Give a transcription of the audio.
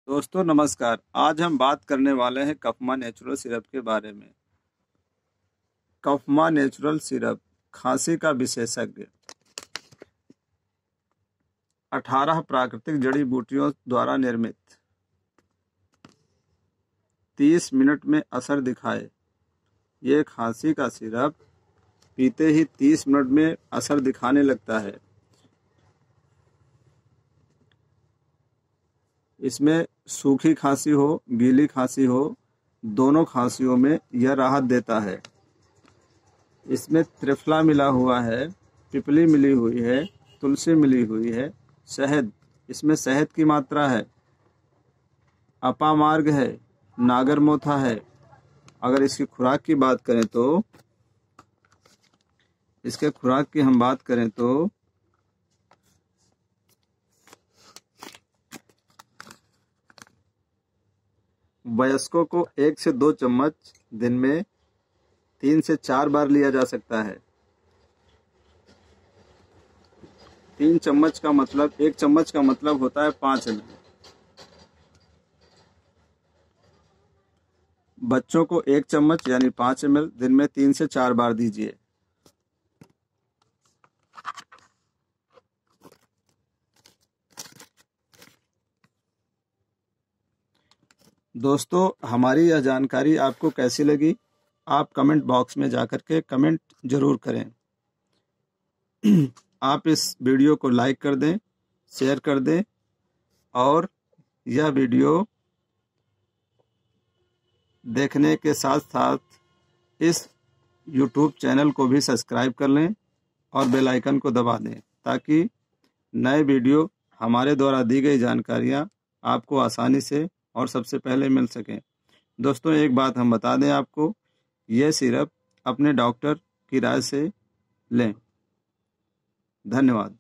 दोस्तों नमस्कार। आज हम बात करने वाले हैं कफमा नेचुरल सिरप के बारे में। कफमा नेचुरल सिरप खांसी का विशेषज्ञ 18 प्राकृतिक जड़ी बूटियों द्वारा निर्मित, 30 मिनट में असर दिखाए। ये खांसी का सिरप पीते ही 30 मिनट में असर दिखाने लगता है। इसमें सूखी खांसी हो, गीली खांसी हो, दोनों खांसियों में यह राहत देता है। इसमें त्रिफला मिला हुआ है, पिपली मिली हुई है, तुलसी मिली हुई है, शहद, इसमें शहद की मात्रा है, अपामार्ग है, नागरमोथा है। अगर इसकी खुराक की बात करें तो इसके खुराक की हम बात करें तो वयस्कों को 1 से 2 चम्मच दिन में 3 से 4 बार लिया जा सकता है। 3 चम्मच का मतलब 1 चम्मच का मतलब होता है 5 ml। बच्चों को 1 चम्मच यानी 5 ml दिन में 3 से 4 बार दीजिए। दोस्तों हमारी यह जानकारी आपको कैसी लगी? आप कमेंट बॉक्स में जाकर के कमेंट जरूर करें। आप इस वीडियो को लाइक कर दें, शेयर कर दें और यह वीडियो देखने के साथ साथ इस YouTube चैनल को भी सब्सक्राइब कर लें और बेल आइकन को दबा दें ताकि नए वीडियो हमारे द्वारा दी गई जानकारियां आपको आसानी से और सबसे पहले मिल सकें। दोस्तों एक बात हम बता दें आपको, यह सिरप अपने डॉक्टर की राय से लें। धन्यवाद।